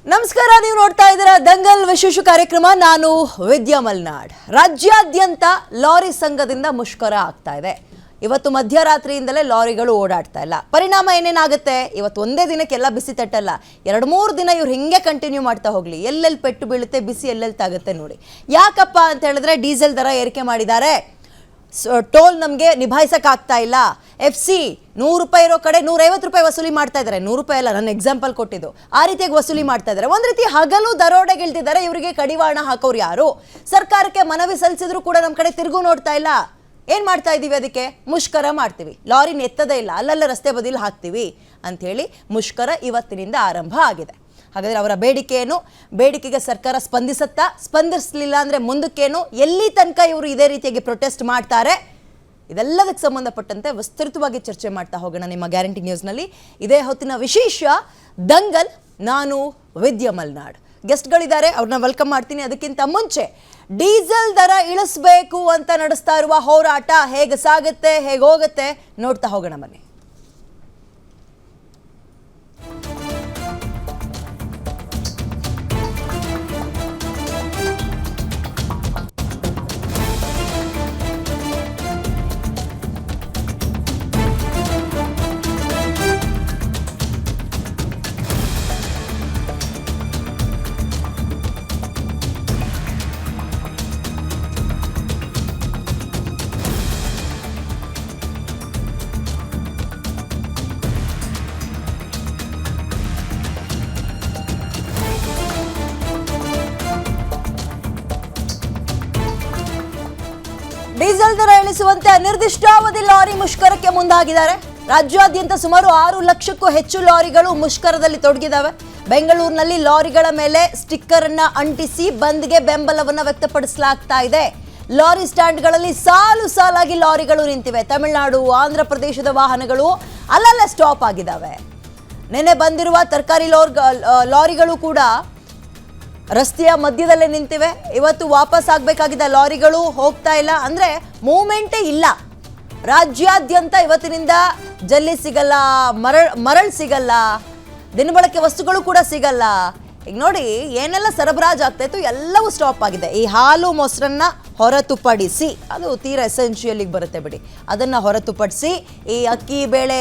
ನಮಸ್ಕಾರ, ನೀವು ನೋಡ್ತಾ ಇದ್ದೀರಾ ದಂಗಲ್ ವಿಶೇಷ ಕಾರ್ಯಕ್ರಮ. ನಾನು ವಿದ್ಯಾ ಮಲ್ನಾಡ್. ರಾಜ್ಯಾದ್ಯಂತ ಲಾರಿ ಸಂಘದಿಂದ ಮುಷ್ಕರ ಆಗ್ತಾ ಇದೆ. ಇವತ್ತು ಮಧ್ಯರಾತ್ರಿಯಿಂದಲೇ ಲಾರಿಗಳು ಓಡಾಡ್ತಾ ಇಲ್ಲ. ಪರಿಣಾಮ ಏನೇನಾಗುತ್ತೆ? ಇವತ್ತು ಒಂದೇ ದಿನಕ್ಕೆಲ್ಲ ಬಿಸಿ ತಟ್ಟಲ್ಲ, 2-3 ದಿನ ಇವ್ರು ಹಿಂಗೆ ಕಂಟಿನ್ಯೂ ಮಾಡ್ತಾ ಹೋಗ್ಲಿ. ಎಲ್ಲೆಲ್ಲಿ ಪೆಟ್ಟು ಬೀಳುತ್ತೆ, ಬಿಸಿ ಎಲ್ಲೆಲ್ಲಿ ತಾಗುತ್ತೆ ನೋಡಿ. ಯಾಕಪ್ಪ ಅಂತ ಹೇಳಿದ್ರೆ ಡೀಸೆಲ್ ದರ ಏರಿಕೆ ಮಾಡಿದ್ದಾರೆ. ಟೋಲ್ ನಮಗೆ ನಿಭಾಯಿಸೋಕ್ಕಾಗ್ತಾ ಇಲ್ಲ. FC 100 ರೂಪಾಯಿ ಇರೋ ಕಡೆ 150 ರೂಪಾಯಿ ವಸೂಲಿ ಮಾಡ್ತಾ ಇದ್ದಾರೆ. 100 ರೂಪಾಯಿ ಅಲ್ಲ, ನಾನು ಎಕ್ಸಾಂಪಲ್ ಕೊಟ್ಟಿದ್ದು. ಆ ರೀತಿಯಾಗಿ ವಸೂಲಿ ಮಾಡ್ತಾ ಇದ್ದಾರೆ. ಒಂದು ರೀತಿ ಹಗಲು ದರೋಡೆಗಿಳ್ತಿದ್ದಾರೆ. ಇವರಿಗೆ ಕಡಿವಾಣ ಹಾಕೋರು ಯಾರು? ಸರ್ಕಾರಕ್ಕೆ ಮನವಿ ಸಲ್ಲಿಸಿದ್ರು ಕೂಡ ನಮ್ಮ ಕಡೆ ತಿರುಗು ನೋಡ್ತಾ ಇಲ್ಲ. ಏನು ಮಾಡ್ತಾ ಇದ್ದೀವಿ? ಅದಕ್ಕೆ ಮುಷ್ಕರ ಮಾಡ್ತೀವಿ. ಲಾರಿ ಎತ್ತದೇ ಇಲ್ಲ, ಅಲ್ಲಲ್ಲ ರಸ್ತೆ ಬದಿಲಿ ಹಾಕ್ತೀವಿ ಅಂಥೇಳಿ ಮುಷ್ಕರ ಇವತ್ತಿನಿಂದ ಆರಂಭ ಆಗಿದೆ. ಹಾಗಾದರೆ ಅವರ ಬೇಡಿಕೆ ಏನು? ಬೇಡಿಕೆಗೆ ಸರ್ಕಾರ ಸ್ಪಂದಿಸುತ್ತಾ? ಸ್ಪಂದಿಸಲಿಲ್ಲ ಅಂದರೆ ಮುಂದಕ್ಕೇನು? ಎಲ್ಲಿ ತನಕ ಇವರು ಇದೇ ರೀತಿಯಾಗಿ ಪ್ರೊಟೆಸ್ಟ್ ಮಾಡ್ತಾರೆ? ಇದೆಲ್ಲದಕ್ಕೆ ಸಂಬಂಧಪಟ್ಟಂತೆ ವಿಸ್ತೃತವಾಗಿ ಚರ್ಚೆ ಮಾಡ್ತಾ ಹೋಗೋಣ ನಿಮ್ಮ ಗ್ಯಾರಂಟಿ ನ್ಯೂಸ್ನಲ್ಲಿ. ಇದೇ ಹೊತ್ತಿನ ವಿಶೇಷ ದಂಗಲ್. ನಾನು ವಿದ್ಯಾ ಮಲ್ನಾಡ್. ಗೆಸ್ಟ್ಗಳಿದ್ದಾರೆ, ಅವ್ರನ್ನ ವೆಲ್ಕಮ್ ಮಾಡ್ತೀನಿ. ಅದಕ್ಕಿಂತ ಮುಂಚೆ ಡೀಸೆಲ್ ದರ ಇಳಿಸಬೇಕು ಅಂತ ನಡೆಸ್ತಾ ಇರುವ ಹೋರಾಟ ಹೇಗೆ ಸಾಗುತ್ತೆ, ಹೇಗೆ ಹೋಗುತ್ತೆ ನೋಡ್ತಾ ಹೋಗೋಣ ಬನ್ನಿ. ಡೀಸೆಲ್ ದರ ಇಳಿಸುವಂತೆ ಅನಿರ್ದಿಷ್ಟಾವಧಿ ಲಾರಿ ಮುಷ್ಕರಕ್ಕೆ ಮುಂದಾಗಿದ್ದಾರೆ. ರಾಜ್ಯಾದ್ಯಂತ ಸುಮಾರು 6 ಲಕ್ಷಕ್ಕೂ ಹೆಚ್ಚು ಲಾರಿಗಳು ಮುಷ್ಕರದಲ್ಲಿ ತೊಡಗಿದ್ದಾವೆ. ಬೆಂಗಳೂರಿನಲ್ಲಿ ಲಾರಿಗಳ ಮೇಲೆ ಸ್ಟಿಕ್ಕರ್ ಅನ್ನ ಅಂಟಿಸಿ ಬಂದ್ಗೆ ಬೆಂಬಲವನ್ನು ವ್ಯಕ್ತಪಡಿಸಲಾಗ್ತಾ ಇದೆ. ಲಾರಿ ಸ್ಟ್ಯಾಂಡ್ಗಳಲ್ಲಿ ಸಾಲು ಸಾಲಾಗಿ ಲಾರಿಗಳು ನಿಂತಿವೆ. ತಮಿಳುನಾಡು, ಆಂಧ್ರ ಪ್ರದೇಶದ ವಾಹನಗಳು ಅಲ್ಲಲ್ಲೇ ಸ್ಟಾಪ್ ಆಗಿದ್ದಾವೆ. ನೆನೆ ಬಂದಿರುವ ತರಕಾರಿ ಲಾರಿಗಳು ಕೂಡ ರಸ್ತೆಯ ಮಧ್ಯದಲ್ಲೇ ನಿಂತಿವೆ. ಇವತ್ತು ವಾಪಸ್ ಆಗಬೇಕಾಗಿದ್ದ ಲಾರಿಗಳು ಹೋಗ್ತಾ ಇಲ್ಲ, ಅಂದರೆ ಮೂವ್ಮೆಂಟೇ ಇಲ್ಲ. ರಾಜ್ಯಾದ್ಯಂತ ಇವತ್ತಿನಿಂದ ಜಲ್ಲಿ ಸಿಗಲ್ಲ, ಮರಳು ಸಿಗಲ್ಲ, ದಿನಬಳಕೆ ವಸ್ತುಗಳು ಕೂಡ ಸಿಗಲ್ಲ. ಈಗ ನೋಡಿ, ಏನೆಲ್ಲ ಸರಬರಾಜು ಆಗ್ತಾ ಇತ್ತು ಎಲ್ಲವೂ ಸ್ಟಾಪ್ ಆಗಿದೆ. ಈ ಹಾಲು ಮೊಸರನ್ನ ಹೊರತುಪಡಿಸಿ, ಅದು ತೀರಾ ಎಸೆನ್ಷಿಯಲಿಗೆ ಬರುತ್ತೆ ಬಿಡಿ, ಅದನ್ನು ಹೊರತುಪಡಿಸಿ ಈ ಅಕ್ಕಿ ಬೇಳೆ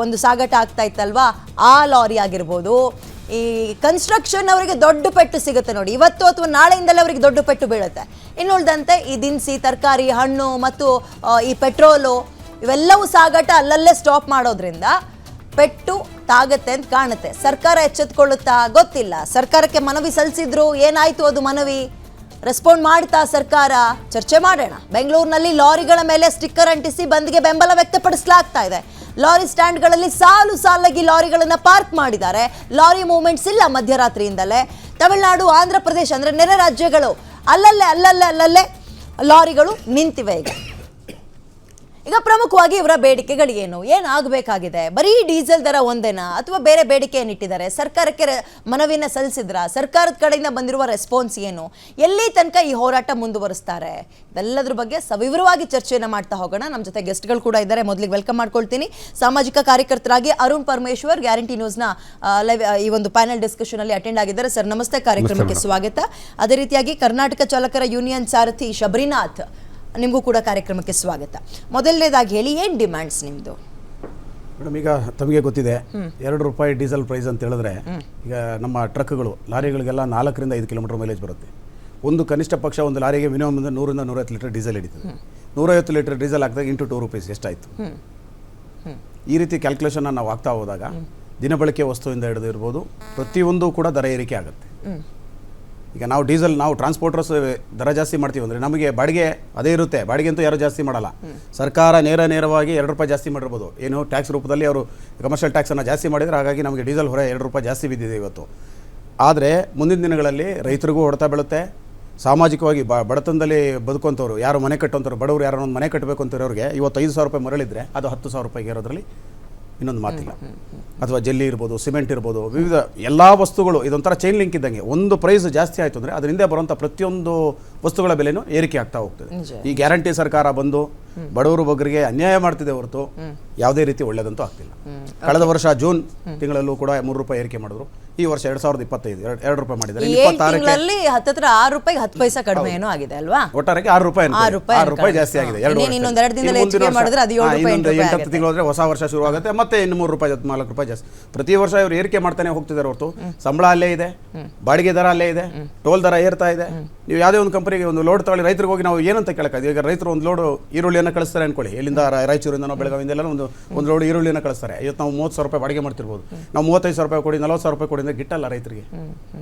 ಒಂದು ಸಾಗಾಟ ಆಗ್ತಾ ಇತ್ತಲ್ವಾ, ಆ ಲಾರಿ ಆಗಿರ್ಬೋದು. ಈ ಕನ್ಸ್ಟ್ರಕ್ಷನ್ ಅವರಿಗೆ ದೊಡ್ಡ ಪೆಟ್ಟು ಸಿಗುತ್ತೆ ನೋಡಿ, ಇವತ್ತು ಅಥವಾ ನಾಳೆಯಿಂದಲೇ ಅವರಿಗೆ ದೊಡ್ಡ ಪೆಟ್ಟು ಬೀಳುತ್ತೆ. ಇನ್ನುಳಿದಂತೆ ಈ ದಿನಸಿ, ತರಕಾರಿ, ಹಣ್ಣು ಮತ್ತು ಈ ಪೆಟ್ರೋಲು ಇವೆಲ್ಲವೂ ಸಾಗಾಟ ಅಲ್ಲಲ್ಲೇ ಸ್ಟಾಪ್ ಮಾಡೋದ್ರಿಂದ ಪೆಟ್ಟು ತಾಗತ್ತೆ ಅಂತ ಕಾಣುತ್ತೆ. ಸರ್ಕಾರ ಎಚ್ಚೆತ್ಕೊಳ್ಳುತ್ತಾ ಗೊತ್ತಿಲ್ಲ. ಸರ್ಕಾರಕ್ಕೆ ಮನವಿ ಸಲ್ಲಿಸಿದ್ರು, ಏನಾಯಿತು ಅದು ಮನವಿ? ರೆಸ್ಪಾಂಡ್ ಮಾಡ್ತಾ ಸರ್ಕಾರ? ಚರ್ಚೆ ಮಾಡೋಣ. ಬೆಂಗಳೂರಿನಲ್ಲಿ ಲಾರಿಗಳ ಮೇಲೆ ಸ್ಟಿಕ್ಕರ್ ಅಂಟಿಸಿ ಬಂದ್ಗೆ ಬೆಂಬಲ ವ್ಯಕ್ತಪಡಿಸಲಾಗ್ತಾ ಇದೆ. ಲಾರಿ ಸ್ಟ್ಯಾಂಡ್ಗಳಲ್ಲಿ ಸಾಲು ಸಾಲಾಗಿ ಲಾರಿಗಳನ್ನು ಪಾರ್ಕ್ ಮಾಡಿದ್ದಾರೆ. ಲಾರಿ ಮೂವ್ಮೆಂಟ್ಸ್ ಇಲ್ಲ ಮಧ್ಯರಾತ್ರಿಯಿಂದಲೇ. ತಮಿಳುನಾಡು, ಆಂಧ್ರ ಪ್ರದೇಶ ಅಂದರೆ ನೆರೆ ರಾಜ್ಯಗಳು ಅಲ್ಲಲ್ಲೇ ಲಾರಿಗಳು ನಿಂತಿವೆ. ಈಗ ಪ್ರಮುಖವಾಗಿ ಇವರ ಬೇಡಿಕೆಗಳು ಏನಾಗಬೇಕಾಗಿದೆ? ಬರೀ ಡೀಸೆಲ್ ದರ ಒಂದೇನಾ ಅಥವಾ ಬೇರೆ ಬೇಡಿಕೆ ಏನಿಟ್ಟಿದ್ದಾರೆ? ಸರ್ಕಾರಕ್ಕೆ ಮನವಿನ ಸಲ್ಲಿಸಿದ್ರ? ಸರ್ಕಾರದ ಕಡೆಯಿಂದ ಬಂದಿರುವ ರೆಸ್ಪಾನ್ಸ್ ಏನು? ಎಲ್ಲಿ ತನಕ ಈ ಹೋರಾಟ ಮುಂದುವರಿಸ್ತಾರೆ? ಇದೆಲ್ಲದ್ರ ಬಗ್ಗೆ ಸವಿವರವಾಗಿ ಚರ್ಚೆಯನ್ನು ಮಾಡ್ತಾ ಹೋಗೋಣ. ನಮ್ಮ ಜೊತೆ ಗೆಸ್ಟ್ಗಳು ಕೂಡ ಇದ್ದಾರೆ. ಮೊದಲಿಗೆ ವೆಲ್ಕಮ್ ಮಾಡ್ಕೊಳ್ತೀನಿ. ಸಾಮಾಜಿಕ ಕಾರ್ಯಕರ್ತರಾಗಿ ಅರುಣ್ ಪರಮೇಶ್ವರ್ ಗ್ಯಾರಂಟಿ ನ್ಯೂಸ್ನ ಲೈವ್ ಈ ಒಂದು ಪ್ಯಾನಲ್ ಡಿಸ್ಕಷನ್ ಅಲ್ಲಿ ಅಟೆಂಡ್ ಆಗಿದ್ದಾರೆ. ಸರ್ ನಮಸ್ತೆ, ಕಾರ್ಯಕ್ರಮಕ್ಕೆ ಸ್ವಾಗತ. ಅದೇ ರೀತಿಯಾಗಿ ಕರ್ನಾಟಕ ಚಾಲಕರ ಯೂನಿಯನ್ ಸಾರಥಿ ಶಬರಿನಾಥ್, ನಿಮಗೂ ಕೂಡ ಕಾರ್ಯಕ್ರಮಕ್ಕೆ ಸ್ವಾಗತ. ಮೊದಲನೇದಾಗಿ ಹೇಳಿ, ಏನು ಡಿಮ್ಯಾಂಡ್ಸ್ ನಿಮ್ಮದು? ಮೇಡಮ್, ಈಗ ತಮಗೆ ಗೊತ್ತಿದೆ, 2 ರೂಪಾಯಿ ಡೀಸೆಲ್ ಪ್ರೈಸ್ ಅಂತ ಹೇಳಿದ್ರೆ ಈಗ ನಮ್ಮ ಟ್ರಕ್ಗಳು, ಲಾರಿಗಳಿಗೆಲ್ಲ 4 ರಿಂದ 5 ಕಿಲೋಮೀಟರ್ ಮೈಲೇಜ್ ಬರುತ್ತೆ. ಒಂದು ಕನಿಷ್ಠ ಪಕ್ಷ ಒಂದು ಲಾರಿಗೆ ಮಿನಿಮಮ್ 100 ರಿಂದ 150 ಲೀಟರ್ ಡೀಸೆಲ್ ಹಿಡಿತದೆ. 150 ಲೀಟರ್ ಡೀಸೆಲ್ ಹಾಕಿದಾಗ ಇಂಟು 2 ರೂಪೀಸ್ ಎಷ್ಟಾಯಿತು? ಈ ರೀತಿ ಕ್ಯಾಲ್ಕುಲೇಷನ್ ನಾವು ಆಗ್ತಾ ಹೋದಾಗ ದಿನಬಳಕೆ ವಸ್ತುವಿಂದ ಹಿಡಿದು ಇರ್ಬೋದು, ಪ್ರತಿಯೊಂದು ಕೂಡ ದರ ಏರಿಕೆ ಆಗುತ್ತೆ. ಈಗ ನಾವು ಡೀಸೆಲ್, ನಾವು ಟ್ರಾನ್ಸ್ಪೋರ್ಟರ್ಸ್ ದರ ಜಾಸ್ತಿ ಮಾಡ್ತೀವಿ ಅಂದರೆ ನಮಗೆ ಬಾಡಿಗೆ ಅದೇ ಇರುತ್ತೆ. ಬಾಡಿಗೆ ಅಂತೂ ಯಾರು ಜಾಸ್ತಿ ಮಾಡಲ್ಲ. ಸರ್ಕಾರ ನೇರವಾಗಿ 2 ರೂಪಾಯಿ ಜಾಸ್ತಿ ಮಾಡಿರ್ಬೋದು, ಏನು ಟ್ಯಾಕ್ಸ್ ರೂಪದಲ್ಲಿ ಅವರು ಕಮರ್ಷಿಯಲ್ ಟ್ಯಾಕ್ಸನ್ನು ಜಾಸ್ತಿ ಮಾಡಿದರೆ, ಹಾಗಾಗಿ ನಮಗೆ ಡೀಸೆಲ್ ಹೊರೆ 2 ರೂಪಾಯಿ ಜಾಸ್ತಿ ಬಿದ್ದಿದೆ ಇವತ್ತು. ಆದರೆ ಮುಂದಿನ ದಿನಗಳಲ್ಲಿ ರೈತರಿಗೂ ಹೊಡೆತ ಬೀಳುತ್ತೆ. ಸಾಮಾಜಿಕವಾಗಿ ಬಡತನದಲ್ಲಿ ಬದುಕುವಂಥವ್ರು, ಯಾರು ಮನೆ ಕಟ್ಟುವಂಥವ್ರು, ಬಡವರು ಯಾರೋ ಒಂದು ಮನೆ ಕಟ್ಟಬೇಕು ಅಂತಿರೋರಿಗೆ ಇವತ್ತು 5,000 ರೂಪಾಯಿ ಮರಳಿದ್ರೆ ಅದು 10,000 ರೂಪಾಯಿಗೆ ಇರೋದ್ರಲ್ಲಿ ಇನ್ನೊಂದು ಮಾತಿಲ್ಲ. ಅಥವಾ ಜಲ್ಲಿ ಇರ್ಬೋದು, ಸಿಮೆಂಟ್ ಇರ್ಬೋದು, ವಿವಿಧ ಎಲ್ಲ ವಸ್ತುಗಳು ಇದೊಂಥರ ಚೈನ್ ಲಿಂಕ್ ಇದ್ದಂಗೆ. ಒಂದು ಪ್ರೈಸ್ ಜಾಸ್ತಿ ಆಯಿತು ಅಂದರೆ ಅದರಿಂದ ಬರುವಂಥ ಪ್ರತಿಯೊಂದು ವಸ್ತುಗಳ ಬೆಲೆನೂ ಏರಿಕೆ ಆಗ್ತಾ ಹೋಗ್ತದೆ. ಈ ಗ್ಯಾರಂಟಿ ಸರ್ಕಾರ ಬಂದು ಬಡವರು ಬಗ್ಗರಿಗೆ ಅನ್ಯಾಯ ಮಾಡ್ತಿದೆ ಹೊರತು ಯಾವುದೇ ರೀತಿ ಒಳ್ಳೆಯದಂತೂ ಆಗ್ತಿಲ್ಲ. ಕಳೆದ ವರ್ಷ ಜೂನ್ ತಿಂಗಳಲ್ಲೂ ಕೂಡ 3 ರೂಪಾಯಿ ಏರಿಕೆ ಮಾಡಿದ್ರು. ಈ ವರ್ಷ 2025 2 ರೂಪಾಯಿ ಮಾಡಿದ್ದಾರೆ. 7 ತಿಂಗಳಲ್ಲಿ ಹತ್ತತ್ರ 6 ರೂಪಾಯಿಗೆ 10 ಪೈಸೆ ಕಡಿಮೆ ಏನೋ ಆಗಿದೆ ಅಲ್ವಾ? ಒಟ್ಟಾರೆಗೆ 6 ರೂಪಾಯಿ 6 ರೂಪಾಯಿ ಜಾಸ್ತಿ ಆಗಿದೆ. ಇನ್ನೊಂದು 2 ದಿನದಲ್ಲಿ ಹೆಚ್ಚಿಗೆ ಮಾಡಿದ್ರೆ ಅದು 7 ರೂಪಾಯಿ 8 ತಿಂಗಳು ಹೋದ್ರೆ ಹೊಸ ವರ್ಷ ಶುರು ಆಗುತ್ತೆ, ಮತ್ತೆ ಇನ್ನು 3 ರೂಪಾಯಿ 4 ರೂಪಾಯಿ ಜಾಸ್ತಿ. ಪ್ರತಿ ವರ್ಷ ಇವರು ಏರಿಕೆ ಮಾಡ್ತಾನೆ ಹೋಗ್ತಿದ್ದಾರೆ ಹೊರತು ಸಂಬಳ ಅಲ್ಲೇ ಇದೆ, ಬಾಡಿಗೆ ದರ ಅಲ್ಲೇ ಇದೆ, ಟೋಲ್ ದರ ಏರ್ತಾ ಇದೆ. ನೀವು ಯಾವುದೇ ಒಂದು ಕಂಪನಿಗೆ ಒಂದು ಲೋಡ್ ತಗೊಳ್ಳಿ, ರೈತರಿಗೆ ಹೋಗಿ ನಾವು ಏನಂತ ಕೇಳಕ್ಕಾಗಿದೆ? ಈಗ ರೈತರು ಒಂದು ಲೋಡ್ ಈರುಳ್ಳಿಯನ್ನು ಕಳಿಸ್ತಾರೆ ಅನ್ಕೊಳ್ಳಿ, ಇಲ್ಲಿಂದ ರಾಯಚೂರಿಂದ ನಾವು ಬೆಳಗಾವಿಯಿಂದ ಎಲ್ಲ ಒಂದು ಲೋಡ್ ಈರುಳ್ಳಿಯನ್ನು ಕಳಿಸ್ತಾರೆ. ಇವತ್ತು ನಾವು 30,000 ರೂಪಾಯಿ ಬಾಡಿಗೆ ಮಾಡ್ತಿರ್ಬೋದು, ನಾವು 35,000 ರೂಪಾಯಿ ಕೊಡಿ 40,000 ರೂಪಾಯಿ ಕೊಡಿ ಅಂದ್ರೆ ಗಿಟ್ಟಲ್ಲ ರೈತರಿಗೆ,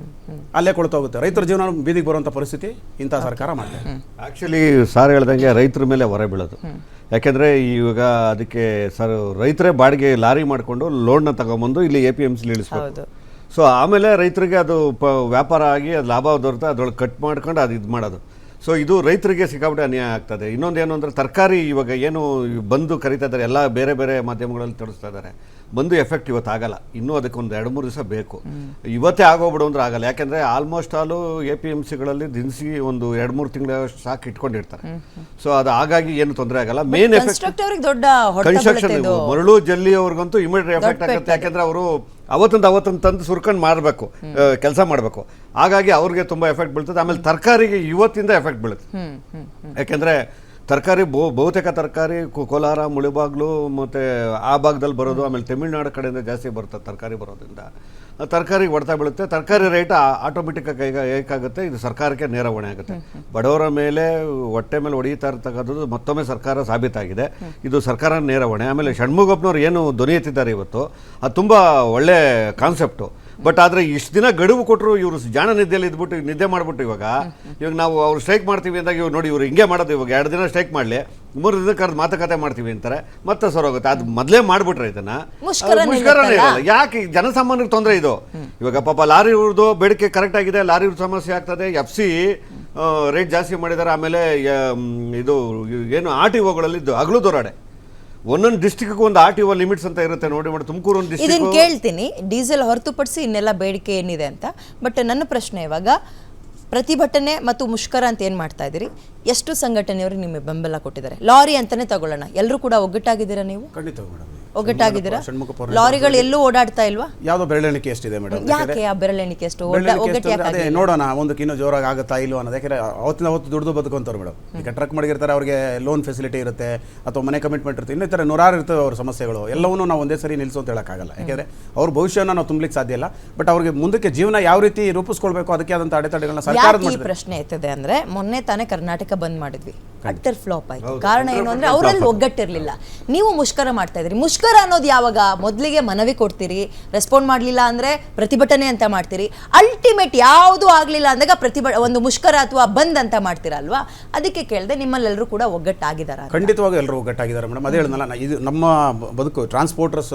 ಅಲ್ಲೇ ಕೊಳ್ತೋಗುತ್ತೆ. ರೈತರ ಜೀವನ ಬೀದಿಗೆ ಬರುವಂಥ ಪರಿಸ್ಥಿತಿ ಇಂಥ ಸರ್ಕಾರ ಮಾಡಿದೆ. ಆ್ಯಕ್ಚುಲಿ ಸಾರ್ ಹೇಳ್ದಂಗೆ ರೈತರ ಮೇಲೆ ಹೊರೆ ಬೀಳೋದು. ಯಾಕೆಂದರೆ ಇವಾಗ ಅದಕ್ಕೆ ರೈತರೇ ಬಾಡಿಗೆ ಲಾರಿ ಮಾಡಿಕೊಂಡು ಲೋಡ್ನ ತಗೊಂಬಂದು ಇಲ್ಲಿ APMC ಇಳಿಸ್ಬೇಕು. ಸೊ ಆಮೇಲೆ ರೈತರಿಗೆ ಅದು ವ್ಯಾಪಾರ ಆಗಿ ಅದು ಲಾಭ ದೊರೆತ ಅದ್ರೊಳಗೆ ಕಟ್ ಮಾಡ್ಕೊಂಡು ಅದು ಇದು ಮಾಡೋದು. ಸೊ ಇದು ರೈತರಿಗೆ ಸಿಕ್ಕಾಪಟ್ಟೆ ಅನ್ಯಾಯ ಆಗ್ತದೆ. ಇನ್ನೊಂದು ಏನು ಅಂದರೆ ತರಕಾರಿ ಇವಾಗ ಏನು ಬಂದು ಕರಿತಾ ಇದ್ದಾರೆ, ಎಲ್ಲ ಬೇರೆ ಬೇರೆ ಮಾಧ್ಯಮಗಳಲ್ಲಿ ತಿಳಿಸ್ತಾ ಇದ್ದಾರೆ, ಬಂದು ಎಫೆಕ್ಟ್ ಇವತ್ತು ಆಗಲ್ಲ, ಇನ್ನೂ ಅದಕ್ಕೆ ಒಂದು 2-3 ದಿವಸ ಬೇಕು. ಇವತ್ತೇ ಆಗೋಗ್ಬಿಡು ಅಂದ್ರೆ ಆಗಲ್ಲ. ಯಾಕೆಂದರೆ ಆಲ್ಮೋಸ್ಟ್ ಆಲು APMCಗಳಲ್ಲಿ ದಿನಸಿ ಒಂದು 2-3 ತಿಂಗಳ ಸಾಕು ಇಟ್ಕೊಂಡಿರ್ತಾರೆ. ಸೊ ಅದು ಹಾಗಾಗಿ ಏನು ತೊಂದರೆ ಆಗಲ್ಲ. ಮೇನ್ ಎಫೆಕ್ಟ್ ಕನ್ಸ್ಟ್ರಕ್ಷನ್, ಮರಳು ಜಲ್ಲಿ ಅವ್ರಿಗಂತೂ ಇಮಿಡಿಯೇಟ್ ಎಫೆಕ್ಟ್ ಆಗುತ್ತೆ. ಯಾಕೆಂದರೆ ಅವರು ಅವತ್ತೊಂದು ತಂದು ಸುರ್ಕೊಂಡು ಮಾಡಬೇಕು, ಕೆಲಸ ಮಾಡಬೇಕು. ಹಾಗಾಗಿ ಅವ್ರಿಗೆ ತುಂಬ ಎಫೆಕ್ಟ್ ಬೀಳ್ತದೆ. ಆಮೇಲೆ ತರಕಾರಿಗೆ ಇವತ್ತಿಂದ ಎಫೆಕ್ಟ್ ಬೀಳುತ್ತೆ. ಯಾಕೆಂದರೆ ತರಕಾರಿ ಬಹುತೇಕ ತರಕಾರಿ ಕೋಲಾರ, ಮುಳಿಬಾಗ್ಲು ಮತ್ತು ಆ ಭಾಗದಲ್ಲಿ ಬರೋದು, ಆಮೇಲೆ ತಮಿಳ್ನಾಡು ಕಡೆಯಿಂದ ಜಾಸ್ತಿ ಬರ್ತದೆ ತರಕಾರಿ ಬರೋದ್ರಿಂದ ತರಕಾರಿಗೆ ಹೊಡೆತ ಬೀಳುತ್ತೆ. ತರಕಾರಿ ರೇಟ್ ಆಟೋಮೆಟಿಕ್ಕಾಗಿ ಏಕಾಗುತ್ತೆ. ಇದು ಸರ್ಕಾರಕ್ಕೆ ನೇರ ಹೊಣೆ ಆಗುತ್ತೆ. ಬಡವರ ಮೇಲೆ ಹೊಟ್ಟೆ ಮೇಲೆ ಹೊಡೆಯುತ್ತಾ ಇರ್ತಕ್ಕಂಥದ್ದು ಮತ್ತೊಮ್ಮೆ ಸರ್ಕಾರ ಸಾಬೀತಾಗಿದೆ. ಇದು ಸರ್ಕಾರ ನೇರ ಹೊಣೆ. ಆಮೇಲೆ ಷಣ್ಮುಗಪ್ಪನವ್ರು ಏನು ಧ್ವನಿ ಎತ್ತಿದ್ದಾರೆ ಇವತ್ತು, ಅದು ತುಂಬ ಒಳ್ಳೆ ಕಾನ್ಸೆಪ್ಟು. ಬಟ್ ಆದರೆ ಇಷ್ಟು ದಿನ ಗಡುವು ಕೊಟ್ಟರು, ಇವರು ಜಾಣ ನಿದ್ದೆಯಲ್ಲಿ ಇದ್ಬಿಟ್ಟು ನಿದ್ದೆ ಮಾಡಿಬಿಟ್ಟು ಇವಾಗ ನಾವು ಅವ್ರು ಸ್ಟ್ರೈಕ್ ಮಾಡ್ತೀವಿ ಅಂದಾಗ ಇವ್ರು ನೋಡಿ ಇವ್ರು ಹಿಂಗೆ ಮಾಡೋದು. ಇವಾಗ 2 ದಿನ ಸ್ಟ್ರೈಕ್ ಮಾಡಲಿ, 3 ದಿನ ಕರೆದು ಮಾತುಕತೆ ಮಾಡ್ತೀವಿ ಅಂತಾರೆ, ಮತ್ತೆ ಸರೋಗುತ್ತೆ. ಅದು ಮೊದಲೇ ಮಾಡಿಬಿಟ್ರೆ ಇದನ್ನ ಮುಷ್ಕರನೇ ಇರಲ್ಲ. ಯಾಕೆ ಜನಸಾಮಾನ್ಯರಿಗೆ ತೊಂದರೆ ಇದು? ಇವಾಗ ಪಾಪ ಲಾರಿ ಇವ್ರದ್ದು ಬೇಡಿಕೆ ಕರೆಕ್ಟ್ ಆಗಿದೆ, ಲಾರಿ ಸಮಸ್ಯೆ ಆಗ್ತದೆ, FC ರೇಟ್ ಜಾಸ್ತಿ ಮಾಡಿದ್ದಾರೆ. ಆಮೇಲೆ ಇದು ಏನು RTOಗಳಲ್ಲಿ ಹಗಲು ದೊರಾಡೆ, ಒಂದೊಂದು ಡಿಸ್ಟ್ರಿಕ್ಗೆ ಒಂದು RTO ಲಿಮಿಟ್ಸ್ ಅಂತ ಇರುತ್ತೆ. ನೋಡಿ ತುಮಕೂರು ಒಂದು ಡಿಸ್ಟ್ರಿಕ್ಟ್. ಇದನ್ನು ಕೇಳ್ತೀನಿ, ಡೀಸೆಲ್ ಹೊರತುಪಡಿಸಿ ಇನ್ನೆಲ್ಲ ಬೇಡಿಕೆ ಏನಿದೆ ಅಂತ. ಬಟ್ ನನ್ನ ಪ್ರಶ್ನೆ ಇವಾಗ ಪ್ರತಿಭಟನೆ ಮತ್ತು ಮುಷ್ಕರ ಅಂತ ಏನು ಮಾಡ್ತಾ ಇದ್ದೀರಿ, ಎಷ್ಟು ಸಂಘಟನೆಯವರು ನಿಮಗೆ ಬೆಂಬಲ ಕೊಟ್ಟಿದ್ದಾರೆ? ಲಾರಿ ಅಂತಾನೆ ತಗೊಳ್ಳೋಣ, ಎಲ್ಲರೂ ಕೂಡ ಒಗ್ಗಟ್ಟಾಗಿದ್ದೀರಾ? ನೀವು ಖಂಡಿತ ಮೇಡಮ್ ಒಗ್ಗಟ್ಟಾಗಿದ್ದೀರಾ? ಲಾರಿಗಳು ಎಲ್ಲೂ ಓಡಾಡ್ತಾ ಇಲ್ವಾ? ಯಾವುದೋ ಬೆರಳೆಣಿಕೆ ಎಷ್ಟಿದೆ ಮೇಡಮ್. ಯಾಕೆ ಆ ಬೆರಳೆಣಿಕೆ ಎಷ್ಟು? ಅದೇ ನೋಡೋಣ ಒಂದಕ್ಕೆ ಇನ್ನೂ ಜೋರಾಗಿ ಆಗುತ್ತಾ ಇಲ್ವೋ ಅನ್ನೋದು. ಯಾಕೆಂದ್ರೆ ಅವತ್ತು ದುಡ್ದು ಬದುಕೊಂತಾರೆ ಮೇಡಮ್. ಈಗ ಟ್ರಕ್ ಮಾಡಿರ್ತಾರೆ, ಅವ್ರಿಗೆ ಲೋನ್ ಫೆಸಿಲಿಟಿ ಇರುತ್ತೆ, ಅಥವಾ ಮನೆ ಕಮಿಟ್ಮೆಂಟ್ ಇರುತ್ತೆ, ಇನ್ನೂ ಈ ಥರ 100 ಇರ್ತವೆ ಅವ್ರ ಸಮಸ್ಯೆಗಳು. ಎಲ್ಲವನ್ನೂ ನಾವು ಒಂದೇ ಸರಿ ನಿಲ್ಲಿಸು ಅಂತ ಹೇಳೋಕ್ಕಾಗಲ್ಲ. ಯಾಕೆಂದರೆ ಅವ್ರ ಭವಿಷ್ಯನ ನಾವು ತುಂಬಲಿಕ್ಕೆ ಸಾಧ್ಯ ಇಲ್ಲ. ಬಟ್ ಅವ್ರಿಗೆ ಮುಂದಕ್ಕೆ ಜೀವನ ಯಾವ ರೀತಿ ರೂಪಿಸ್ಕೊಳ್ಬೇಕು ಅದಕ್ಕೆ ಆದಂಥ ಅಡೆತಡೆಗಳನ್ನ ಸರ್ಕಾರದ ಈ ಪ್ರಶ್ನೆ ಎತ್ತದೆ ಅಂದ್ರೆ, ಮೊನ್ನೆ ತಾನೇ ಕರ್ನಾಟಕ ಬಂದ್ ಮಾಡಿದ್ವಿ, ಅಟ್ಟರ್ ಫ್ಲಾಪ್ ಆಯ್ತು. ಕಾರಣ ಏನು ಅಂದ್ರೆ ಅವರಲ್ಲಿ ಒಗ್ಗಟ್ಟಿರ್ಲಿಲ್ಲ. ನೀವು ಮುಷ್ಕರ ಮಾಡ್ತಾ ಇದ್ರಿ. ಮುಷ್ಕರ ಅನ್ನೋದು ಯಾವಾಗ? ಮೊದಲಿಗೆ ಮನವಿ ಕೊಡ್ತೀರಿ, ರೆಸ್ಪಾಂಡ್ ಮಾಡಲಿಲ್ಲ ಅಂದ್ರೆ ಪ್ರತಿಭಟನೆ ಅಂತ ಮಾಡ್ತೀರಿ, ಅಲ್ಟಿಮೇಟ್ ಯಾವುದು ಆಗ್ಲಿಲ್ಲ ಅಂದಾಗ ಒಂದು ಮುಷ್ಕರ ಅಥವಾ ಬಂದ್ ಅಂತ ಮಾಡ್ತೀರಾ ಅಲ್ವಾ? ಅದಕ್ಕೆ ಕೇಳಿದೆ, ನಿಮ್ಮಲ್ಲೆಲ್ಲರೂ ಕೂಡ ಒಗ್ಗಟ್ಟಾಗಿದ್ದಾರ? ಖಂಡಿತವಾಗಿ ಎಲ್ಲರೂ ಒಗ್ಗಟ್ಟಾಗಿದ್ದಾರೆ ಮೇಡಮ್. ಅದೇ ಹೇಳಿದ್ನಲ್ಲ, ಇದು ನಮ್ಮ ಬದುಕು ಟ್ರಾನ್ಸ್ಪೋರ್ಟರ್ಸ್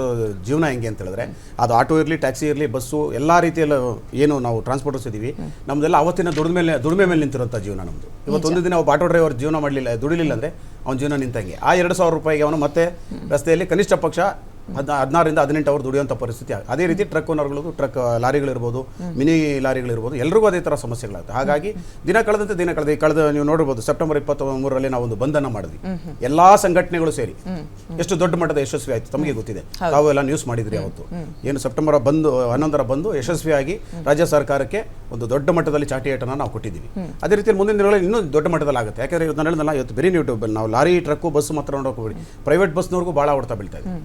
ಜೀವನ ಹೆಂಗೆ ಅಂತ ಹೇಳಿದ್ರೆ, ಅದು ಆಟೋ ಇರಲಿ, ಟ್ಯಾಕ್ಸಿ ಇರಲಿ, ಬಸ್ಸು, ಎಲ್ಲ ರೀತಿಯಲ್ಲ ಏನು ನಾವು ಟ್ರಾನ್ಸ್ಪೋರ್ಟರ್ಸ್ ಇದ್ದೀವಿ, ನಮ್ದೆಲ್ಲ ಅವತ್ತಿನ ದುಡಿಮೆ ಮೇಲೆ ನಿಂತಿರುವಂಥ ಜೀವನ ನಮ್ಮದು. ಇವತ್ತೊಂದು ದಿನ ಒಬ್ಬ ಆಟೋ ಡ್ರೈವರ್ ಜೀವನ ದುಡಿಲಿಲ್ಲ ಅಂದರೆ ಅವ್ನ ಜೀವನ ನಿಂತಂಗೆ. ಆ 2,000 ರೂಪಾಯಿಗೆ ಅವನು ಮತ್ತೆ ರಸ್ತೆಯಲ್ಲಿ ಕನಿಷ್ಠ ಪಕ್ಷ 16 ರಿಂದ 18 ಅವರು ದುಡಿಯುವಂಥ ಪರಿಸ್ಥಿತಿ. ಅದೇ ರೀತಿ ಟ್ರಕ್ ಓನರ್ಗಳು, ಟ್ರಕ್ ಲಾರಿಗಳಿರ್ಬೋದು, ಮಿನಿ ಲಾರಿಗಳಿರ್ಬೋದು, ಎಲ್ರಿಗೂ ಅದೇ ಥರ ಸಮಸ್ಯೆಗಳಾಗುತ್ತೆ. ಹಾಗಾಗಿ ದಿನ ಕಳೆದ ನೀವು ನೋಡಿರ್ಬೋದು, ಸೆಪ್ಟೆಂಬರ್ 23ರಲ್ಲಿ ನಾವು ಒಂದು ಬಂಧನ ಮಾಡಿದ್ವಿ, ಎಲ್ಲಾ ಸಂಘಟನೆಗಳು ಸೇರಿ. ಎಷ್ಟು ದೊಡ್ಡ ಮಟ್ಟದ ಯಶಸ್ವಿ ಆಯಿತು ತಮಗೆ ಗೊತ್ತಿದೆ, ತಾವು ಎಲ್ಲ ನ್ಯೂಸ್ ಮಾಡಿದ್ರಿ ಅವತ್ತು. ಏನು ಸೆಪ್ಟೆಂಬರ್ 11ರ ಬಂದು ಯಶಸ್ವಿಯಾಗಿ ರಾಜ್ಯ ಸರ್ಕಾರಕ್ಕೆ ಒಂದು ದೊಡ್ಡ ಮಟ್ಟದಲ್ಲಿ ಚಾಟಿ ಏಟನ್ನು ನಾವು ಕೊಟ್ಟಿದ್ದೀವಿ. ಅದೇ ರೀತಿ ಮುಂದಿನ ದಿನಗಳಲ್ಲಿ ಇನ್ನೂ ದೊಡ್ಡ ಮಟ್ಟದಲ್ಲಿ ಆಗುತ್ತೆ. ಯಾಕಂದರೆ ಇವತ್ತು ನಾನು ಹೇಳಿದ್ನಲ್ಲ, ಇವತ್ತು ಬರೀ ನೀವು ನಾವು ಲಾರಿ, ಟ್ರಕ್ಕು, ಬಸ್ಸು ಮಾತ್ರ ನೋಡೋಕೋಬೇಡಿ, ಪ್ರೈವೇಟ್ ಬಸ್ನವ್ರಿಗೂ ಭಾಳ ಹೊಡ್ತಾ ಬೀಳ್ತಾ ಇದೆ.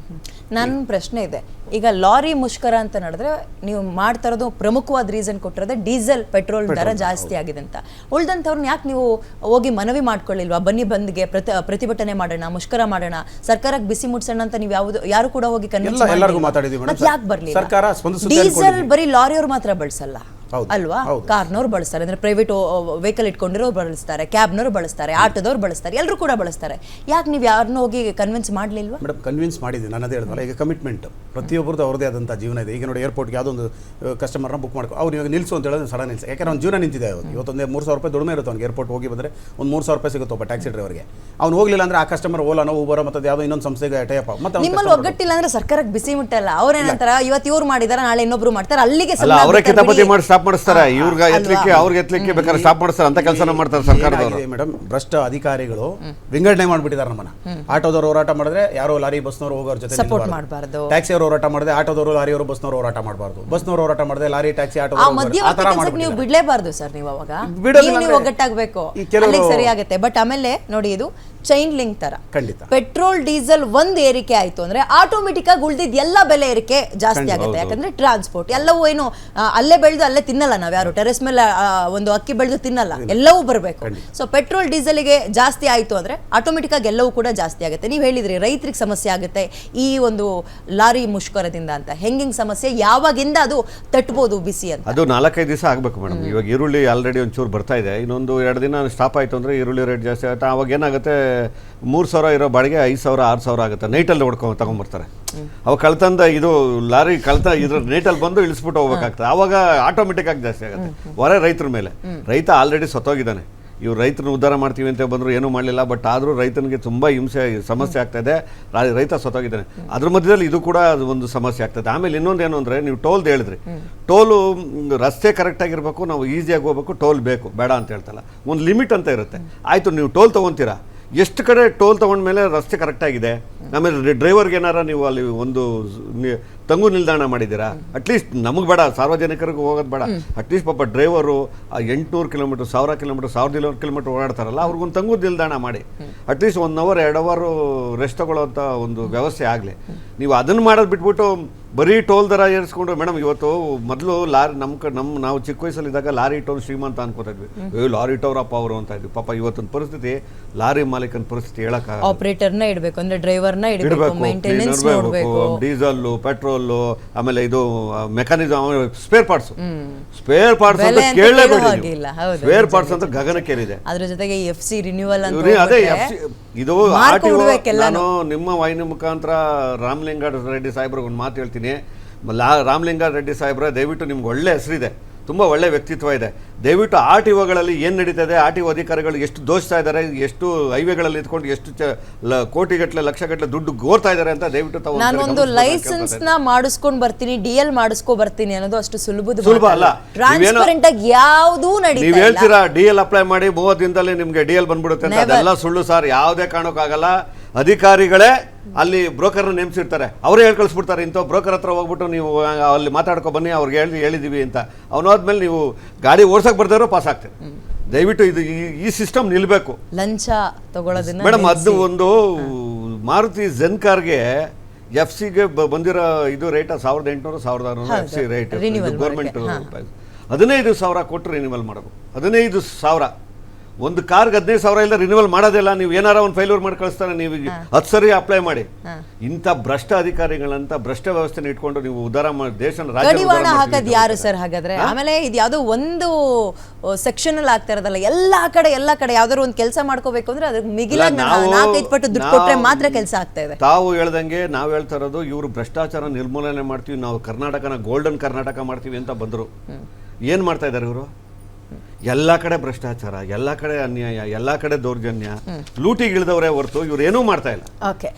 ನನ್ನ ಪ್ರಶ್ನೆ ಇದೆ, ಈಗ ಲಾರಿ ಮುಷ್ಕರ ಅಂತ ನಡೆದ್ರೆ ನೀವು ಮಾಡ್ತಾ ಇರೋದು ಪ್ರಮುಖವಾದ ರೀಸನ್ ಕೊಟ್ಟಿರೋದು ಡೀಸೆಲ್ ಪೆಟ್ರೋಲ್ ದರ ಜಾಸ್ತಿ ಆಗಿದೆ ಅಂತ. ಉಳಿದಂಥವ್ರನ್ನ ಯಾಕೆ ನೀವು ಹೋಗಿ ಮನವಿ ಮಾಡ್ಕೊಳ್ಳಿಲ್ವಾ? ಬನ್ನಿ ಬಂದ್ಗೆ ಪ್ರತಿಭಟನೆ ಮಾಡೋಣ, ಮುಷ್ಕರ ಮಾಡೋಣ, ಸರ್ಕಾರಕ್ಕೆ ಬಿಸಿ ಮುಟ್ಸೋಣ ಅಂತ ನೀವು ಯಾರು ಕೂಡ ಹೋಗಿ ಕನ್ವಿನ್ಸ್ ಎಲ್ಲರಿಗೂ ಮಾತಾಡಿದ್ವಿ ಮೇಡಮ್. ಯಾಕೆ ಬರಲಿಲ್ಲ? ಸರ್ಕಾರ ಡೀಸೆಲ್ ಬರೀ ಲಾರಿಯವ್ರು ಮಾತ್ರ ಬಳಸಲ್ಲ ಅಲ್ವಾ? ಕಾರ್ನವ್ರು ಬಳಸ್ತಾರೆ, ಅಂದ್ರೆ ಪ್ರೈವೇಟ್ ವೆಹಿಕಲ್ ಇಟ್ಕೊಂಡಿರೋರು ಬಳಸ್ತಾರೆ, ಕ್ಯಾಬ್ನವ್ರು ಬಳಸ್ತಾರೆ, ಆಟೋದವ್ರು ಬಳಸ್ತಾರೆ, ಎಲ್ಲರೂ ಕೂಡ ಬಳಸ್ತಾರೆ. ಯಾಕೆ ನೀವು ಯಾರನ್ನ ಹೋಗಿ ಕನ್ವಿನ್ಸ್ ಮಾಡಲಿಲ್ವಾ? ಮೇಡಮ್ ಕನ್ವಿನ್ಸ್ ಮಾಡಿದ್ವಿ. ನನ್ನದೇ ಹೇಳಿದ್ನಲ್ಲ, ಈಗ ಕಮಿಟ್ಮೆಂಟ್ ಪ್ರತಿಯೊಬ್ಬರದ್ದು ಅವ್ರದೇ ಆದಂಥ ಜೀವನ ಇದೆ. ಈಗ ನೋಡಿ, ಏರ್ಪೋರ್ಟ್ಗೆ ಯಾವುದೋ ಒಂದು ಕಸ್ಟಮರ್ನ ಬುಕ್ ಮಾಡ್ಕೊ, ಅವ್ರು ಇವಾಗ ನಿಲ್ಲಿಸು ಅಂತ ಹೇಳಿದ್ರೆ ಸಡನ್ ನಿಲ್ಸಿ. ಯಾಕಂದ್ರೆ ಅವ್ನು ಜೀವನ ನಿಂತಿದೆ. ಇವತ್ತೊಂದು 3,000 ರೂಪಾಯಿ ದುಡಿಮೆ ಇರುತ್ತೆ ಅವ್ನಿಗೆ. ಏರ್ಪೋರ್ಟ್ ಹೋಗಿ ಬಂದರೆ ಒಂದು 3,000 ರೂಪಾಯಿ ಸಿಗುತ್ತೆ ಒಬ್ಬ ಟ್ಯಾಕ್ಸಿ ಡ್ರೈವರ್ಗೆ. ಅವ್ನು ಹೋಗಲಿಲ್ಲ ಅಂದರೆ ಆ ಕಸ್ಟಮರ್ ಓಲಾನೋ, ಊಬರೋ ಮತ್ತು ಯಾವುದೋ ಇನ್ನೊಂದು ಸಂಸ್ಥೆಗೆ ಟೈಪ್. ಮತ್ತೆ ನಿಮ್ಮಲ್ಲಿ ಒಗ್ಗಟ್ಟಿಲ್ಲ ಅಂದ್ರೆ ಸರ್ಕಾರಕ್ಕೆ ಬಿಸಿ ಮುಟ್ಟಲ್ಲ. ಅವ್ರೇನಂತಾರ, ಇವತ್ತು ಇವ್ರು ಮಾಡಿದಾರೆ, ನಾಳೆ ಇನ್ನೊಬ್ರು ಮಾಡ್ತಾರೆ, ಅಲ್ಲಿಗೆ ಅವರೇ ಕಿತಾಪತಿ ಮಾಡಿ ಸ್ಟಾಪ್ ಮಾಡಿಸ್ತಾರೆ, ಇವ್ರಿಗೆ ಎತ್ತಲಿಕ್ಕೆ ಅವ್ರಿಗೆ ಎತ್ತಲಿಕ್ಕೆ ಬೇಕಾದ್ರೆ ಸ್ಟಾಪ್ ಮಾಡಿಸ್ತಾರೆ, ಅಂತ ಕೆಲಸನ ಮಾಡ್ತಾರೆ ಸರ್ಕಾರದವರು. ಮೇಡಮ್, ಭ್ರಷ್ಟ ಅಧಿಕಾರಿಗಳು ವಿಂಗಡಣೆ ಮಾಡ್ಬಿಟ್ಟಿದ್ದಾರೆ ನಮ್ಮನ್ನ. ಆಟೋದವರು ಹೋರಾಟ ಮಾಡಿದ್ರೆ ಯಾರೋ ಲಾರಿ ಬಸ್ನವರು ಹೋಗೋರ ಜೊತೆ ಸಪೋರ್ಟ್ ಮಾಡಬಾರ್ದು, ಟ್ಯಾಕ್ಸಿಯವರು ಹೋರಾಟ ಮಾಡಿದ್ರೆ ಆಟೋದವರು ಲಾರಿಯವರು ಬಸ್ನವರು ಹೋರಾಟ ಮಾಡಬಾರ್ದು, ಬಸ್ನವರು ಹೋರಾಟ ಮಾಡಿದ್ರೆ ಲಾರಿ ಟ್ಯಾಕ್ಸಿ ಆಟೋ ನೀವು ಬಿಡ್ಲೇಬಾರ್ದು ಸರ್. ನೀವು ಅವಾಗ ನೀವು ಒಗ್ಗಟ್ಟಾಗಬೇಕು, ಅಲ್ಲಿಗೆ ಸರಿ ಆಗುತ್ತೆ. ಬಟ್ ಆಮೇಲೆ ನೋಡಿ, ಇದು ಚೈನ್ ಲಿಂಕ್ ತರ. ಖಂಡಿತ ಪೆಟ್ರೋಲ್ ಡೀಸೆಲ್ ಒಂದ್ ಏರಿಕೆ ಆಯ್ತು ಅಂದ್ರೆ ಆಟೋಮೆಟಿಕ್ ಆಗಿ ಉಳಿದಿದ್ ಎಲ್ಲ ಬೆಲೆ ಏರಿಕೆ ಜಾಸ್ತಿ ಆಗುತ್ತೆ. ಯಾಕಂದ್ರೆ ಟ್ರಾನ್ಸ್ಪೋರ್ಟ್ ಎಲ್ಲವೂ ಏನು ಅಲ್ಲೇ ಬೆಳೆದು ಅಲ್ಲೇ ತಿನ್ನಲ್ಲ, ನಾವ್ ಯಾರು ಟೆರೆಸ್ ಮೇಲೆ ಒಂದು ಅಕ್ಕಿ ಬೆಳೆದು ತಿನ್ನಲ್ಲ, ಎಲ್ಲವೂ ಬರಬೇಕು. ಸೊ ಪೆಟ್ರೋಲ್ ಡೀಸೆಲ್ಗೆ ಜಾಸ್ತಿ ಆಯ್ತು ಅಂದ್ರೆ ಆಟೋಮೆಟಿಕ್ ಆಗಿ ಎಲ್ಲವೂ ಕೂಡ ಜಾಸ್ತಿ ಆಗುತ್ತೆ. ನೀವು ಹೇಳಿದ್ರಿ ರೈತರಿಗೆ ಸಮಸ್ಯೆ ಆಗುತ್ತೆ ಈ ಒಂದು ಲಾರಿ ಮುಷ್ಕರದಿಂದ ಅಂತ. ಹೆಂಗಿಂಗ್ ಸಮಸ್ಯೆ, ಯಾವಾಗಿಂದ ಅದು ತಟ್ಬೋದು ಬಿಸಿ ಅಂತ? ಅದು 4-5 ದಿವಸ ಆಗಬೇಕು ಮೇಡಮ್. ಇವಾಗ ಈರುಳ್ಳಿ ಆಲ್ರೆಡಿ ಒಂಚೂರು ಬರ್ತಾ ಇದೆ, ಇನ್ನೊಂದು 2 ದಿನ ಸ್ಟಾಪ್ ಆಯಿತು ಅಂದರೆ ಈರುಳ್ಳಿ ರೇಟ್ ಜಾಸ್ತಿ ಆಗುತ್ತೆ. ಅವಾಗ ಏನಾಗುತ್ತೆ, 3,000 ಇರೋ ಬಾಡಿಗೆ 5,000 6,000 ಆಗುತ್ತೆ. ನೈಟಲ್ಲಿ ತಗೊಂಡ್ಬರ್ತಾರೆ. ಅವಾಗ ಕಳ್ತಂದ ಇದು ಲಾರಿ ಇದ್ರ ನೈಟಲ್ಲಿ ಬಂದು ಇಳಿಸ್ಬಿಟ್ಟು ಹೋಗ್ಬೇಕಾಗ್ತದೆ. ಆವಾಗ ಆಟೋಮೆಟಿಕ್ ಆಗಿ ಜಾಸ್ತಿ ಆಗುತ್ತೆ ಹೊರೆ ರೈತರ ಮೇಲೆ. ರೈತ ಆಲ್ರೆಡಿ ಸತ್ತೋಗಿದ್ದಾನೆ. ಇವ್ರು ರೈತರನ್ನ ಉದ್ಧಾರ ಮಾಡ್ತೀವಿ ಅಂತ ಬಂದರು, ಏನೂ ಮಾಡಲಿಲ್ಲ. ಬಟ್ ಆದರೂ ರೈತನಿಗೆ ತುಂಬ ಸಮಸ್ಯೆ ಆಗ್ತಾ ಇದೆ, ರೈತ ಸತ್ತೋಗಿದ್ದಾನೆ. ಅದ್ರ ಮಧ್ಯದಲ್ಲಿ ಇದು ಕೂಡ ಒಂದು ಸಮಸ್ಯೆ ಆಗ್ತದೆ. ಆಮೇಲೆ ಇನ್ನೊಂದೇನು ಅಂದರೆ, ನೀವು ಟೋಲ್ದು ಹೇಳಿದ್ರಿ, ಟೋಲು ರಸ್ತೆ ಕರೆಕ್ಟಾಗಿರ್ಬೇಕು, ನಾವು ಈಸಿಯಾಗಿ ಹೋಗ್ಬೇಕು, ಟೋಲ್ ಬೇಕು ಬೇಡ ಅಂತ ಹೇಳ್ತಲ್ಲ, ಒಂದು ಲಿಮಿಟ್ ಅಂತ ಇರುತ್ತೆ. ಆಯಿತು, ನೀವು ಟೋಲ್ ತೊಗೊತೀರಾ, ಎಷ್ಟು ಕಡೆ ಟೋಲ್ ತೊಗೊಂಡ್ಮೇಲೆ ರಸ್ತೆ ಕರೆಕ್ಟಾಗಿದೆ, ಆಮೇಲೆ ಡ್ರೈವರ್ಗೆ ಏನಾರ ನೀವು ಅಲ್ಲಿ ಒಂದು ತಂಗು ನಿಲ್ದಾಣ ಮಾಡಿದ್ದೀರಾ, ಅಟ್ಲೀಸ್ಟ್ ನಮಗೆ ಬೇಡ, ಸಾರ್ವಜನಿಕರಿಗೆ ಹೋಗೋದು ಬೇಡ, ಅಟ್ಲೀಸ್ಟ್ ಪಾಪ ಡ್ರೈವರು 800 ಕಿಲೋಮೀಟರ್ 1000 ಕಿಲೋಮೀಟರ್ 1200 ಕಿಲೋಮೀಟರ್ ಓಡಾಡ್ತಾರಲ್ಲ, ಅವ್ರಿಗೊಂದು ತಂಗು ನಿಲ್ದಾಣ ಮಾಡಿ, ಅಟ್ಲೀಸ್ಟ್ 1 ಅವರ್ 2 ಅವರ್ ರೆಸ್ಟ್ ತಗೊಳ್ಳೋಂಥ ಒಂದು ವ್ಯವಸ್ಥೆ ಆಗಲಿ. ನೀವು ಅದನ್ನು ಮಾಡೋದು ಬಿಟ್ಬಿಟ್ಟು ಬರೀ ಟೋಲ್ ದರ ಏರಿಸ್ಕೊಂಡು, ಮೇಡಮ್ ಇವತ್ತು ಮೊದಲು ಲಾರಿ ನಾವು ಚಿಕ್ಕ ವಯಸ್ಸಲ್ಲಿದ್ದಾಗ ಲಾರಿ ಟೋಲ್ ಶ್ರೀಮಂತ ಅನ್ಕೋತಾ ಇದ್ವಿ, ಲಾರಿ ಟೋರಪ್ಪ ಅವರು ಅಂತ ಇದ್ವಿ. ಪಾಪ ಇವತ್ತಿನ ಪರಿಸ್ಥಿತಿ, ಲಾರಿ ಮಾಲೀಕನ ಪರಿಸ್ಥಿತಿ ಹೇಳಕ್ಕಾಗಲ್ಲ. ಆಪರೇಟರ್ನ ಇಡಬೇಕು ಅಂದ್ರೆ ಡ್ರೈವರ್ನ ಇಡಬೇಕು, ಮೇಂಟೆನೆನ್ಸ್ ನೋಡಬೇಕು, ಡೀಸೆಲ್ ಪೆಟ್ರೋಲ್, ಆಮೇಲೆ ಇದು ಮೆಕ್ಯಾನಿಸಮ್, ಸ್ಪೇರ್ ಪಾರ್ಟ್ಸ್ ಅಂತ ಕೇಳಲೇಬೇಡಿ. ಸ್ಪೇರ್ ಪಾರ್ಟ್ಸ್ ಅಂತ ಗಗನಕ್ಕೇರಿದೆ. ಅದ್ರ ಜೊತೆಗೆ FC ರಿನ್ಯೂವಲ್ ಅಂತ, ಅದೇ ಇದು ನಾನು ನಿಮ್ಮ ವಾಹಿನಿ ಮುಖಾಂತರ ರಾಮಲಿಂಗ ರೆಡ್ಡಿ ಸಾಹೇಬ್ರಿಗೆ ಒಂದು ಮಾತು ಹೇಳ್ತೀನಿ. ರಾಮಲಿಂಗ ರೆಡ್ಡಿ ಸಾಹೇಬ್ರ, ದಯವಿಟ್ಟು ನಿಮ್ಗೆ ಒಳ್ಳೆ ಹೆಸರಿದೆ, ತುಂಬ ಒಳ್ಳೆ ವ್ಯಕ್ತಿತ್ವ ಇದೆ. ದಯವಿಟ್ಟು RTOಗಳಲ್ಲಿ ಏನು ನಡೀತದೆ, RTO ಅಧಿಕಾರಿಗಳು ಎಷ್ಟು ದೋಚ್ತಾ ಇದ್ದಾರೆ, ಎಷ್ಟು ಹೈವೇಗಳಲ್ಲಿ ಇದ್ಕೊಂಡು ಎಷ್ಟು ಕೋಟಿಗಟ್ಟಲೆ ಲಕ್ಷಗಟ್ಟಲೆ ದುಡ್ಡು ಗೋರ್ತಾ ಇದ್ದಾರೆ ಅಂತ ದಯವಿಟ್ಟು ನಾನೊಂದು ಲೈಸೆನ್ಸ್ ನ ಮಾಡಿಸ್ಕೊಂಡು ಬರ್ತೀನಿ, DL ಮಾಡಿಸ್ಕೊ ಬರ್ತೀನಿ ಅನ್ನೋದು ಅಷ್ಟು ಸುಲಭ ಅಲ್ಲ. ಟ್ರಾನ್ಸ್ಪರೆಂಟ್ ಆಗಿ ಯಾವುದೂ ನಡೀತಾ ಇಲ್ಲ. ನೀವು ಹೇಳ್ತೀರಾ DL ಅಪ್ಲೈ ಮಾಡಿ 30 ದಿನದಲ್ಲಿ ನಿಮ್ಗೆ DL ಬಂದ್ಬಿಡುತ್ತೆ ಅಂತ, ಅದೆಲ್ಲ ಸುಳ್ಳು ಸರ್. ಯಾವುದೇ ಕಾರಣಕ್ಕಾಗಲ್ಲ. ಅಧಿಕಾರಿಗಳೇ ಅಲ್ಲಿ ಬ್ರೋಕರ್ನ ನೇಮಿಸಿರ್ತಾರೆ, ಅವರೇ ಹೇಳಿ ಕಳಿಸ್ಬಿಡ್ತಾರೆ, ಇಂಥ ಬ್ರೋಕರ್ ಹತ್ರ ಹೋಗ್ಬಿಟ್ಟು ನೀವು ಅಲ್ಲಿ ಮಾತಾಡ್ಕೊ ಬನ್ನಿ, ಅವ್ರಿಗೆ ಹೇಳಿದೀವಿ ಅಂತ. ಅವನಾದ್ಮೇಲೆ ನೀವು ಗಾಡಿ ಓಡ್ಸಕ್ ಬರ್ತಾರೋ ಪಾಸ್ ಆಗ್ತದೆ. ದಯವಿಟ್ಟು ಇದು ಈ ಸಿಸ್ಟಮ್ ನಿಲ್ಬೇಕು. ಲಂಚ ತಗೊಳ್ಳೋದನ್ನ ಮೇಡಮ್, ಅದು ಒಂದು ಮಾರುತಿ ಝೆನ್ ಕಾರ್ಗೆ FC-ಗೆ ಬಂದಿರೋ ಇದು ರೇಟ್ 1800-1600 FC ರೇಟ್ ಗೌರ್ಮೆಂಟ್. 15,000 ಕೊಟ್ಟು ರಿನ್ಯೂವಲ್ ಮಾಡಬೇಕು. 15,000 ಒಂದು ಕಾರ್ಗೆ 15,000 ಇಲ್ಲ ರಿನ್ಯೂವಲ್ ಮಾಡೋದಿಲ್ಲ. ನೀವು ಏನಾರ ಒಂದು ಫೈಲ್ಯೂರ್ ಮಾಡಿ ಕಳಿಸ್ತಾನೆ, ನೀವು 10 ಸರಿ ಅಪ್ಲೈ ಮಾಡಿ. ಇಂಥ ಭ್ರಷ್ಟ ಅಧಿಕಾರಿಗಳಂತ ಭ್ರಷ್ಟ ವ್ಯವಸ್ಥೆನ ಇಟ್ಕೊಂಡು ನೀವು ಉದ್ಧಾರ ಮಾಡಿ ದೇಶನ ಕಡಿವಾಣ ಹಾಕೋದು ಯಾರು ಸರ್ ಹಾಗಾದ್ರೆ? ಆಮೇಲೆ ಇದು ಯಾವುದೋ ಒಂದು ಸೆಕ್ಷನ್ ಅಲ್ಲಿ ಆಗ್ತಾ ಇರೋದಲ್ಲ, ಎಲ್ಲಾ ಕಡೆ ಯಾವ್ದಾದ್ರು ಒಂದು ಕೆಲಸ ಮಾಡ್ಕೋಬೇಕು ಅಂದ್ರೆ ಅದಕ್ಕೆ ಮಿಗಿಲ 4-5 ಪಟ್ಟು ದುಡ್ಡು ಕೊಟ್ರೆ ಮಾತ್ರ ಕೆಲಸ ಆಗ್ತಾ ಇದೆ. ತಾವು ಹೇಳ್ದಂಗೆ ನಾವು ಹೇಳ್ತಾ ಇರೋದು, ಇವರು ಭ್ರಷ್ಟಾಚಾರ ನಿರ್ಮೂಲನೆ ಮಾಡ್ತೀವಿ, ನಾವು ಕರ್ನಾಟಕನ ಗೋಲ್ಡನ್ ಕರ್ನಾಟಕ ಮಾಡ್ತೀವಿ ಅಂತ ಬಂದರು. ಏನ್ ಮಾಡ್ತಾ ಇದ್ದಾರೆ ಇವರು? ಎಲ್ಲ ಕಡೆ ಭ್ರಷ್ಟಾಚಾರ, ಎಲ್ಲ ಕಡೆ ಅನ್ಯಾಯ, ಎಲ್ಲ ಕಡೆ ದೌರ್ಜನ್ಯ, ಲೂಟಿಗಿಳಿದವರೇ ಹೊರತು ಇವ್ರು ಏನೂ ಮಾಡ್ತಾ ಇಲ್ಲ.